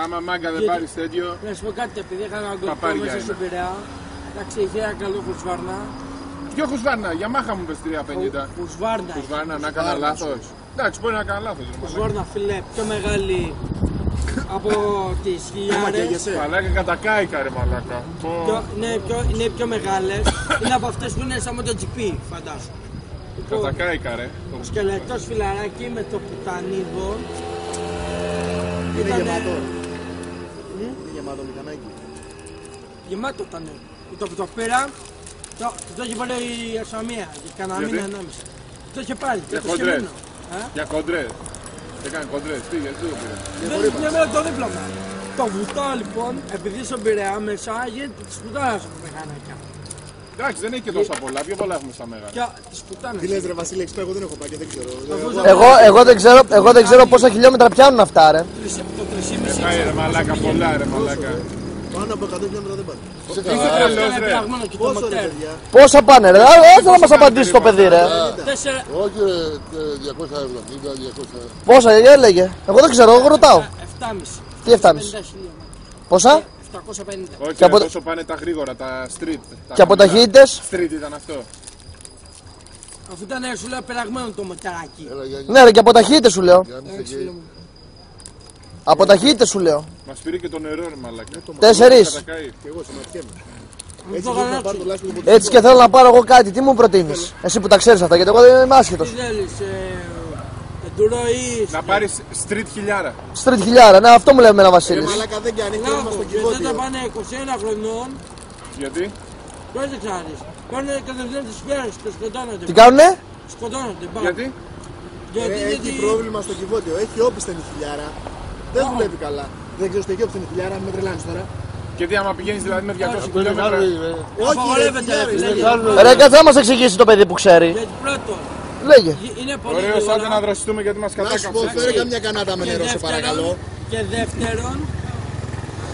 Άμα μάγκα δεν πάρεις τέτοιο. Να σου πω κάτι, επειδή έκανα αγκορικό μέσα στον Πειραιά. Εντάξει, είχε ένα καλό Husqvarna. Ποιο Husqvarna, για μάχα μου πες 350. Husqvarna, να έκανα λάθος. Εντάξει, μπορεί να κάνω λάθος. Husqvarna, φίλε, πιο μεγάλη από τις χιλιάρες. Μαλάκα κατακάικα ρε μαλάκα. Είναι πιο μεγάλες. Είναι από αυτές που είναι σαν MotoGP, φαντάσου. Κατακάικα ρε. Ο σκελετός φιλαράκι με το πουτανίδο. Είναι γεμάτο. Είναι γεμάτο μηχανάκι. Γεμάτο ήταν. Το που το πήρα, το είχε πάρει η αστυνομία για κανένα μήνα ενάμιση. Το είχε πάρει. Για κοντρές. Έκανε κοντρές. Τι, γιατί το πήρε. Δεν είναι το δίπλωμα. Το βουτό λοιπόν, επειδή στον Πειραιά μέσα γίνεται της πουτάνας από μηχανάκια. Εντάξει, δεν έχει και τόσα πολλά. Πιο πολλά έχουμε στα μεγάλα. Της πουτάνας. Τι λες ρε Βασίλη, εγώ δεν έχω πάει και δεν ξέρω. Εγώ δεν ξέρω πόσα χιλιόμετρα πιάνουν αυτά ρε. Το 3,5. Ρε μαλάκα, πολλά ρε μαλάκα. Πάνω από 100 χιλιόμετρα δεν πάνε. Πόσα πάνε ρε, δεν θα μας απαντήσει το παιδί ρε. Όχι ρε, 270, 200. Πόσα έλεγε, εγώ δεν ξέρω, εγώ ρωτάω. 7,5. Τι 7,5. Πόσα? 750. Όχι, από... τόσο πάνε τα γρήγορα, τα street. Και από ταχύτητες? Street ήταν αυτό. Αφού ήταν σου λέω πειραγμένο το μοταράκι. Ναι ρε, και από ταχύτητες σου λέω. Από ταχύτητες σου λέω. Μας πήρε και το νερό ρε μαλάκα. 4. Έτσι και θέλω να πάρω εγώ κάτι, τι μου προτείνεις? Εσύ που τα ξέρεις αυτά, γιατί εγώ δεν είμαι άσχετος. Τι θέλεις, εντουρόι. Να πάρεις street χιλιάρα. Street χιλιάρα, ναι, αυτό μου λέει εμένα Βασίλης. Μαλάκα δεν κάνει, έχουμε στο κυβότιο. Δεν θα πάνε 21 χρονών. Γιατί? Δεν το ξέρεις. Πάνε κατευθείαν τις χιλιάρες και σκοτώνονται. Τι κάνουνε? Σκοτώνονται. Γιατί? Έχει πρόβλημα στο κυβότιο, έχει όπισθεν η χιλιάρα. Δεν δουλεύει καλά. Δεν ξέρω στο έχει όπισθεν η χιλιάρα, με τρελάνεις τώρα. Και τι άμα πηγαίνεις δηλαδή με 200 χιλιόμετρα. Όχι, ρε, κάτσε να μας εξηγήσει το παιδί που ξέρει. Γιατί πρώτον, λέγε. είναι πολύ Ωραίος, γρήγορα. άντε να δροσιστούμε γιατί μας κατάκαψε. Να σου πω, φέρε καμιά κανάτα με νερό, σε παρακαλώ. Και δεύτερον,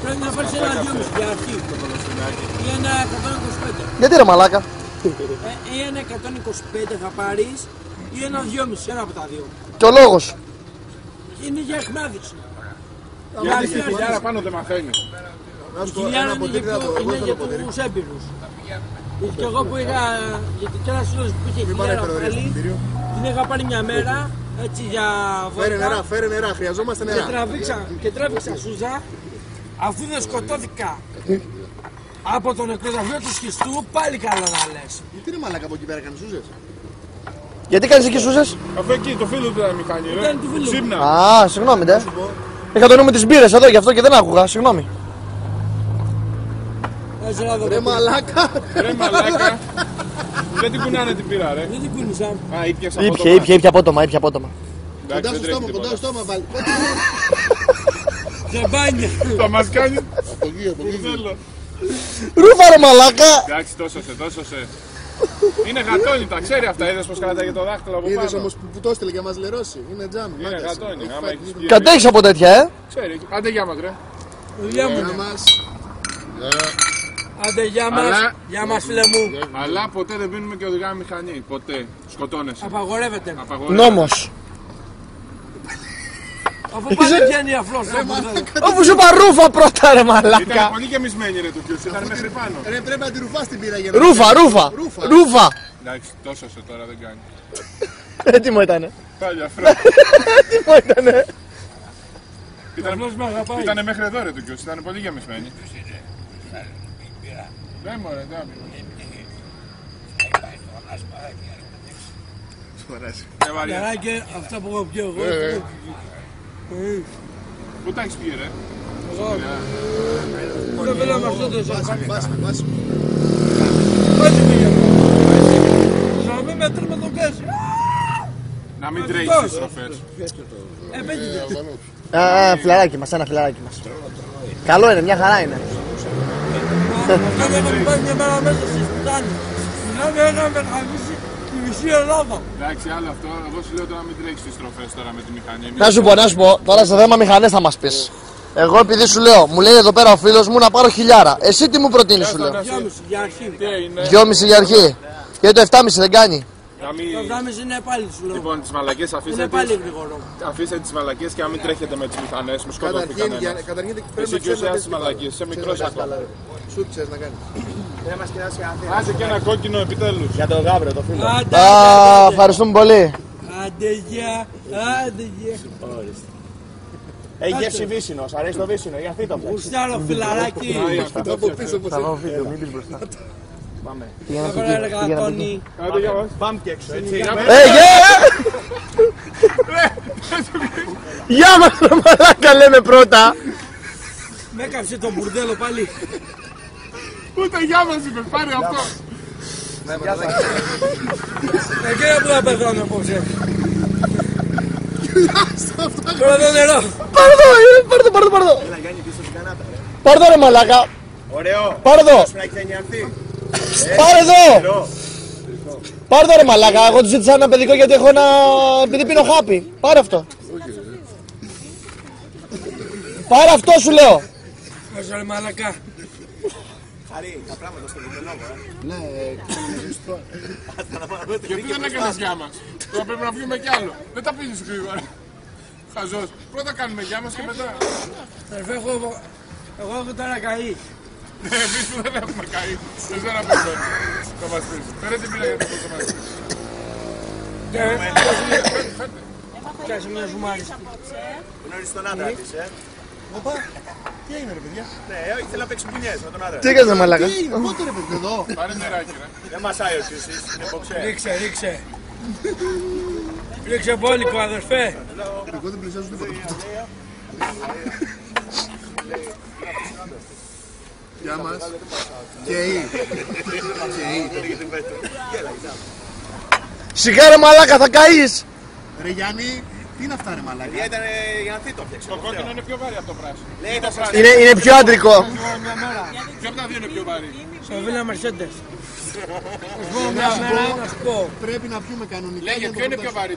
πρέπει να πάρεις ένα 2,5 για αρχή. Ή ένα 125. Γιατί ρε μαλάκα? Ή ένα 125 θα πάρεις, ή ένα 2,5, ένα από τα δύο. Και ο λόγος? Είναι για εκμάθηση. Γιατί στη χιλιάρα πάνω δεν μαθαίνει. Να σου Η πω, χιλιάρα ένα είναι ποτήρι θα το είναι για τους έμπειρους. Και εγώ που είχα, γιατί και ένας φίλος που είχε χιλιάρα πάλι, την είχα πάρει μια μέρα, έτσι για βόλτα. Φέρε νερά, χρειαζόμαστε νερά. Και τράβηξα σούζα, αφού δεν σκοτώθηκα από τον εκπαιδευτή του σχιστού, πάλι καλά να λες. Γιατί είναι μαλάκα από εκεί πέρα κάνεις σούζες? Γιατί κάνεις εκεί σούζες? Αφού εκεί το φίλο του ήταν μηχανή ρε. Ξύπνα. Α, συγγνώμη ντε. Είχα το νου με τις μπύρες εδώ, γι' αυτό και δεν άκουγα, συγγνώμη. Ρε μαλάκα. Ρε μαλάκα. Δεν την κουνάνε την πύρα ρε. Δεν την κούνησα. Α, ήπιες Ήπια απότομα. Κοντά στο στόμα βάλει. Και μπάνια. Θα μας κάνει. Από εκεί. Ρούφα ρε μαλάκα. Εντάξει, τόσο σε. Είναι γατόνι, τα ξέρει αυτά. Είδες πως κρατάει το δάχτυλο από πάνω. Είδες όμως που το έστειλε και μας λερώσει. Είναι τζάμι. Είναι γατόνι. Άμα έχεις πιει. Κατέχεις από τέτοια, Ξέρει. Άντε γεια μας ρε. Γεια μου. Άντε γεια μας φίλε μου. Αλλά ποτέ δεν πίνουμε και οδηγάμε μηχανή. Ποτέ. Σκοτώνεσαι. Απαγορεύεται. Νόμος. Αφού πάλι βγαίνει αφρός το μπουρδέλο. Αφού σου είπα ρούφα πρώτα ρε Ήταν μαλάκα. πολύ γεμισμένη ρε του Κιούς. Ήταν μέχρι πάνω. Ρε πρέπει να τη ρουφάς την πύρα για να... Ρούφα. Εντάξει, τόσο σε τώρα δεν κάνει. Έτοιμο ήτανε. Πάλι αφρό. Έτοιμο ήτανε. Ήτανε μέχρι εδώ ρε του Κιούς. Ήταν πολύ γεμισμένη. Δεν μωρέ, δεν. Νεράκι, αυτά που έχω πιει εγώ. Πού τα έχεις πει ρε? Δεν θέλω να μας το δώσω. Βάσου. Πάλι πήγε. Να μην μετρούμε το πέσει. Να μην τρέχεις στις στροφές. Επέγγιτε. Φιλαράκι μας, ένα φιλαράκι μας. Καλό είναι, μια χαρά είναι. Κάνει έχουμε πάει μια μέρα μέσα στις πουτάνες. Μιλάμε έκαμε χαμίσει τη μισή Ελλάδα. Εντάξει, άλλο αυτό. Εγώ σου λέω τώρα μην τρέχεις στις στροφές τώρα με τη μηχανή. Να σου πω, τώρα σε θέμα μηχανές θα μας πεις. Εγώ επειδή σου λέω, μου λέει εδώ πέρα ο φίλος μου να πάρω χιλιάρα. Εσύ τι μου προτείνεις σου λέω? 2,5 για αρχή. 2,5 για αρχή. Και το 7,5 δεν κάνει. Το 7,5 είναι πάλι σου λέω. Λοιπόν, τις μαλακίες Είναι πάλι γρήγορο. αφήστε τις μαλακίες και να μην τρέχετε με τις μηχανές. Μου σκοτώθηκε κανένας. Καταρχήν πρέπει Εσύ να και ο ξέρεις να Σιάς κάνεις τις μαλακίες, είσαι μικρός ακόμα. Σου ξέρεις να κάνεις. Δεν μας κοιτάς και Αθήνα. Άσε και ένα κόκκινο επιτέλους. Για τον Γάβρο, το φίλο. Άντε, Ευχαριστούμε πολύ. άντε, γεια, άντε, γεια. Έχει γεύση βύσσινο, σ' αρέσει το βύσσινο, για αυτό το φτιάξεις. Γουστάρω φιλαράκι. Αυτό από πίσω πως Θα δω βίντεο, μην πεις μπροστά. Πάμε. Θα έλεγα Τόνι. Άντε για μας. Πάμε και έξω, έτσι. Γεια μας ρε μαλάκα λέμε πρώτα. Με έκαψε το μπουρδέλο πάλι. Ούτε γεια μας είπε, πάρε αυτό. Εκείνα που θα πεθάνω απόψε. Τώρα το νερό. Πάρε το. Έλα Γιάννη πίσω στην κανάτα. Πάρε το ρε μαλάκα. Ωραίο. Πάρε το. Σου να έχει γενιανθεί. Πάρε εδώ. Πάρε το ρε μαλάκα. Εγώ του ζήτησα ένα παιδικό γιατί έχω ένα... επειδή πίνω χάπι. Πάρε αυτό. Πάρε αυτό σου λέω. Όσο ρε μαλακά. Χαρή, τα πράγματα στο βιβλιολόγο, Γιατί δεν έκανες γεια μας. Τώρα πρέπει να βγούμε κι άλλο. Δεν τα πίνεις γρήγορα. Χαζός. Πρώτα κάνουμε γεια μας και μετά. Αδερφέ, εγώ έχω τώρα καεί. Εμείς που δεν έχουμε καεί. Εσύ δεν πούμε. Θα μας πεις. Φέρε την πύρα για να το μας πεις. Κάτσε μια ζουμάρι. Γνώρισε τον άντρα της, Οπα, τι έγινε ρε παιδιά. Ναι, ήθελα να παίξει πουνιές με τον άντρα. Τι έκανες μαλάκα. Τι έγινε, πότε ρε παιδιά εδώ. Πάρε νεράκι ρε. Δεν μασάει ο εσείς, είναι μποξέ. Ρίξε. Ρίξε μπόλικο αδερφέ. Εγώ δεν πλησιάζω τίποτα. Γεια μας. Κεϊ. Σιγά ρε μαλάκα θα καείς. Ρε Γιάννη, τι είναι αυτά ρε μαλάκα. Ήταν για να τι το φτιάξω. Το κόκκινο είναι πιο βαρύ από το πράσινο. Λέει το πράσινο. Είναι πιο άντρικο. Ποιο από τα δύο είναι πιο βαρύ. Στο Βίλα Μερσέντες. Μια μέρα να σου πω. Πρέπει να πιούμε κανονικά. Λέγε ποιο είναι πιο βαρύ,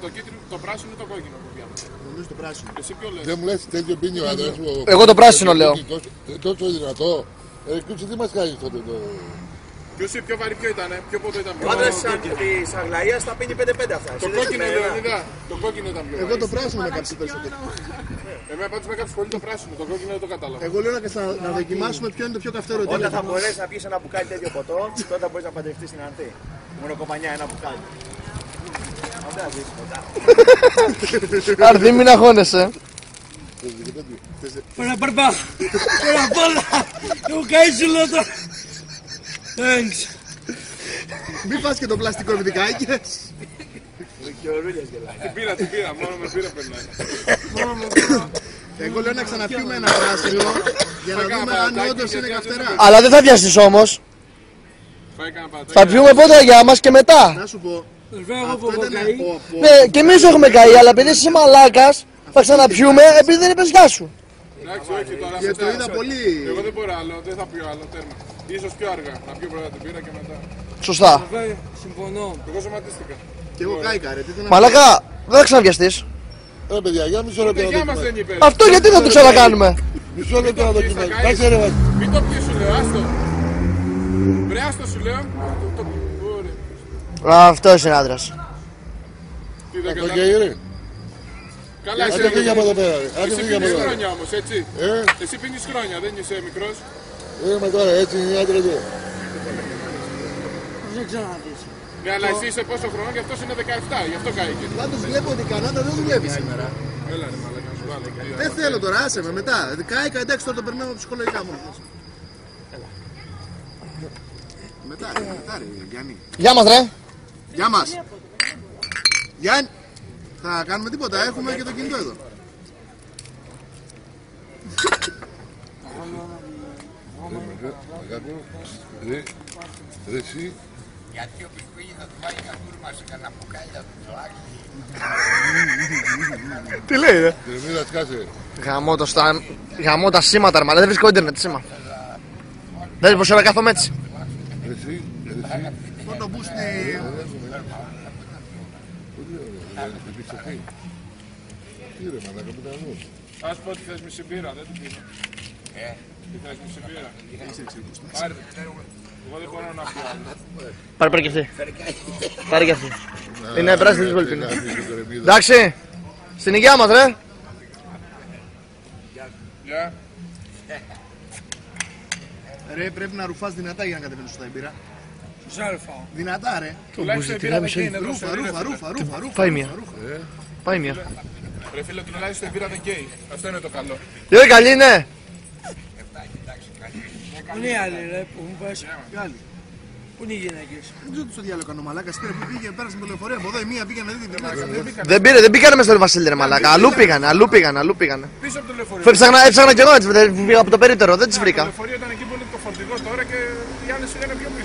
το πράσινο ή το κόκκινο που πιάμε. Νομίζω το πράσινο. Εσύ ποιο λες. Δεν μου λες τέτοιο πίνει ο άντρας μου. Εγώ το πράσινο λέω. Τόσο δυνατό. Κούτσι τι μας κάνεις τότε το... Ποιος είναι πιο βαρύ, ποιο ήτανε, ποιο πόδο ήταν πιο Ο άντρας βαρύ. της Αγλαΐας τα πίνει 5-5 αυτά. Το κόκκινο Λεωνίδα, το κόκκινο ήταν πιο Εγώ βαρύ. το πράσινο με κάψει περισσότερο. Εμένα πάντως με έκαψε πολύ το πράσινο, το κόκκινο δεν το κατάλαβα. Εγώ λέω να δοκιμάσουμε ποιο είναι το πιο καυτέρο. Όταν θα μπορέσει να πιεις ένα μπουκάλι τέτοιο ποτό, τότε θα μπορείς να παντρευτείς στην Ανθή. Μονοκοπανιά, ένα μπουκάλι. Αρδί μην αγχώνεσαι. Πέρα μπαρμπά. Πέρα μπάλα. Έχω καεί σου λέω τώρα. Thanks. Μην φας και το πλαστικό επιδικάκες. Την πήρα, μόνο με πήρα περνάει. Εγώ λέω να ξαναπιούμε ένα πράσινο για να δούμε αν όντως είναι καυτερά. Αλλά δεν θα βιαστείς όμως. Πάει κανένα πατάκι. Θα πιούμε πρώτα για μας και μετά. Να σου πω, Αδερφέ, εγώ αυτό έχω ήταν καεί. Ναι, και εμείς έχουμε καεί, αλλά επειδή είσαι μαλάκας, θα ξαναπιούμε επειδή δεν είπες γεια σου. Εντάξει, όχι τώρα. και το μετά. είδα πολύ. Εγώ δεν μπορώ άλλο, δεν θα πιω άλλο, τέρμα. Ίσως πιο αργά, να πιω πρώτα την πήρα και μετά. Σωστά. Αδερφέ, συμφωνώ. Εγώ σωματίστηκα. Και εγώ κάηκα ρε. τι ήταν Μαλάκα, δεν θα ξαναβιαστείς. παιδιά, για μισό λεπτό να Γεια μας δοκιμάσουμε. δεν είπε. Αυτό γιατί θα το ξανακάνουμε. Μισό λεπτό να Θα δοκιμάσουμε. καείς. Κάτσε ρε Βάση. Μην το πιεις σου λέω, άστο. Βρε άστο σου λέω. Ωραία. Αυτό είναι άντρας. Τι δεν Αυτό κατάλαβα. και ρε. Καλά, Άντε φύγε από εδώ πέρα ρε. Άντε εσύ φύγε από πίνεις εδώ. χρόνια όμως, έτσι. Εσύ πίνεις χρόνια, δεν είσαι μικρός. Μα τώρα έτσι είναι οι άντρες εδώ. Δεν ξαναδείς. Ναι, αλλά εσύ είσαι πόσο χρόνο και αυτός είναι 17, γι' αυτό καήκε. Πάντως βλέπω ότι η Κανάτα δεν δουλεύει σήμερα. Έλα ρε μαλάκα, να σου βάλω. Δεν θέλω τώρα, άσε με μετά. Κάηκα, εντάξει, τώρα το περνάω ψυχολογικά μόνο. Μετά ρε Γιάννη. Γεια μας ρε. Γεια μας. Γιάννη, θα κάνουμε τίποτα, έχουμε και το κινητό εδώ. Αγάπη μου, ρε εσύ. Γιατί ο Πιγκουίνι θα του βάλει ένα κούρμα σε κανένα μπουκάλι να του ζωάξει. Τι λέει ρε. Δερμίδα σκάσε. Γαμώ τα σήματα ρε, μα δεν βρίσκω ίντερνετ σήμα. Δεν είναι πως ώρα κάθομαι έτσι. Εσύ. Πρώτο μπούστι. Τι ρε μαλάκα που ήταν μου. Ας πω ότι θες μισή μπύρα, δεν την πίνω. Τι θες μισή μπύρα. Πάρε. Εγώ δεν μπορώ να πιω άλλο. Πάρε και αυτή. Πάρε και αυτή. Είναι πράσινη της Βολπίνη. Εντάξει, στην υγεία μας ρε. Γεια. Ρε, πρέπει να ρουφάς δυνατά για να κατεβαίνεις στα εμπειρά. Ζάρφα. Δυνατά, ρε. Τουλάχιστον η πύρα δεν καίει, είναι εδώ στο Ρούφα. Πάει μία. Πάει μία. Ρε φίλε, τουλάχιστον η πύρα δεν καίει. Αυτό είναι το καλό. Διότι καλή είναι. Πού είναι οι άλλοι ρε που μου πες. Πού είναι οι γυναίκες. Δεν ξέρω τι στο διάλογο κάνω μαλάκας. Πήγε, πέρασε με το λεωφορείο από εδώ. Η μία πήγε να δει την Δεν πήγανε μες στο Βασίλη ρε μαλάκα. Αλλού πήγανε. Πίσω από το λεωφορείο. Έψαχνα κι εγώ να τις βρω από το περίπτερο, δεν τις Το βρήκα. λεωφορείο ήταν εκεί που είναι το φορτηγό τώρα και οι άλλες είναι πιο πίσω.